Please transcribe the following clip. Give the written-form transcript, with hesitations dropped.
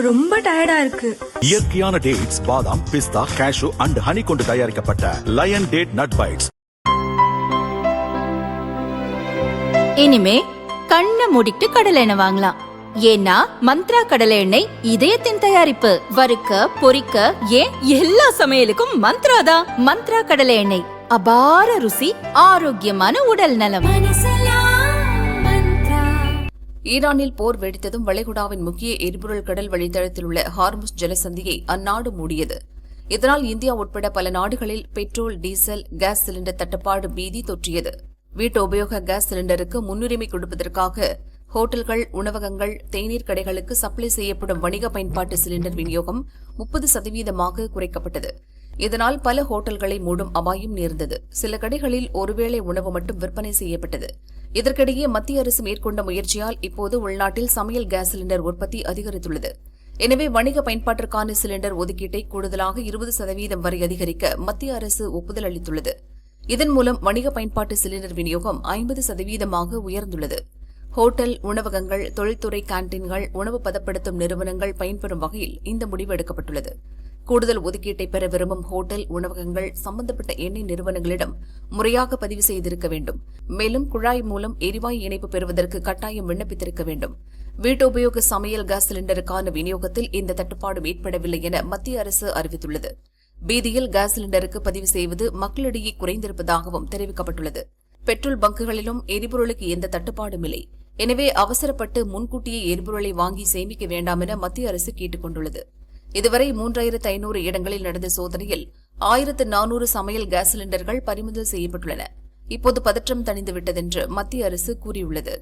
ரொம்ப டயர்டா இருக்கு. இயற்கையான டேட்ஸ், பாதாம், பிஸ்தா, கேஷு அண்ட் ஹனி கொண்டு தயாரிக்கப்பட்ட லயன் டேட் நட் பைட்ஸ். இனிமே கண்ணை மூடிட்டு கடலை எண்ணெய் வாங்கலாம். ஏன்னா மந்த்ரா கடலை எண்ணெய் இதயத்தின் தயாரிப்பு. வறுக்க, பொரிக்க, ஏன் எல்லா சமையலுக்கும் மந்த்ரா தான். மந்த்ரா கடலை எண்ணெய், அபார ருசி, ஆரோக்கியமான உடல் நலம். ஈரானில் போர் வெடித்ததும் வளைகுடாவின் முக்கிய எரிபொருள் கடல் வழித்தடத்தில் உள்ள ஹார்முஸ் ஜலசந்தியை அந்நாடு மூடியது. இதனால் இந்தியா உட்பட பல நாடுகளில் பெட்ரோல், டீசல், கேஸ் சிலிண்டர் தட்டுப்பாடு பீதி தொற்றியது. வீட்டு உபயோக கேஸ் சிலிண்டருக்கு முன்னுரிமை கொடுப்பதற்காக ஹோட்டல்கள், உணவகங்கள், தேநீர் கடைகளுக்கு சப்ளை செய்யப்படும் வணிக பயன்பாட்டு சிலிண்டர் விநியோகம் 30% குறைக்கப்பட்டது. இதனால் பல ஹோட்டல்களை மூடும் அபாயம் நேர்ந்தது. சில கடைகளில் ஒருவேளை உணவு மட்டும் விற்பனை செய்யப்பட்டது. இதற்கிடையே மத்திய அரசு மேற்கொண்ட முயற்சியால் இப்போது உள்நாட்டில் சமையல் கேஸ் சிலிண்டர் உற்பத்தி அதிகரித்துள்ளது. எனவே வணிக பயன்பாட்டிற்கான சிலிண்டர் ஒதுக்கீட்டை கூடுதலாக 20% வரை அதிகரிக்க மத்திய அரசு ஒப்புதல் அளித்துள்ளது. இதன் மூலம் வணிக பயன்பாட்டு சிலிண்டர் விநியோகம் 50% உயர்ந்துள்ளது. ஹோட்டல், உணவகங்கள், தொழில்துறை கேன்டீன்கள், உணவு பதப்படுத்தும் நிறுவனங்கள் பயன்பெறும் வகையில் இந்த முடிவு எடுக்கப்பட்டுள்ளது. கூடுதல் ஒதுக்கீட்டை பெற விரும்பும் ஹோட்டல், உணவகங்கள் சம்பந்தப்பட்ட எண்ணெய் நிறுவனங்களிடம் முறையாக பதிவு செய்திருக்க வேண்டும். மேலும் குழாய் மூலம் எரிவாயு இணைப்பு பெறுவதற்கு கட்டாயம் விண்ணப்பித்திருக்க வேண்டும். வீட்டுபயோக சமையல் கேஸ் சிலிண்டருக்கான விநியோகத்தில் இந்த தட்டுப்பாடு ஏற்படவில்லை என மத்திய அரசு அறிவித்துள்ளது. பீதியில் கேஸ் சிலிண்டருக்கு பதிவு செய்வது மக்களிடையே குறைந்திருப்பதாகவும் தெரிவிக்கப்பட்டுள்ளது. பெட்ரோல் பங்குகளிலும் எரிபொருளுக்கு எந்த தட்டுப்பாடும் இல்லை. எனவே அவசரப்பட்டு முன்கூட்டியே எரிபொருளை வாங்கி சேமிக்க வேண்டாம் என மத்திய அரசு கேட்டுக் கொண்டுள்ளது. இதுவரை 3500 இடங்களில் நடந்த சோதனையில் 1400 சமையல் கேஸ் சிலிண்டர்கள் பறிமுதல் செய்யப்பட்டுள்ளன. இப்போது பதற்றம் தணிந்துவிட்டதென்று மத்திய அரசு கூறியுள்ளது.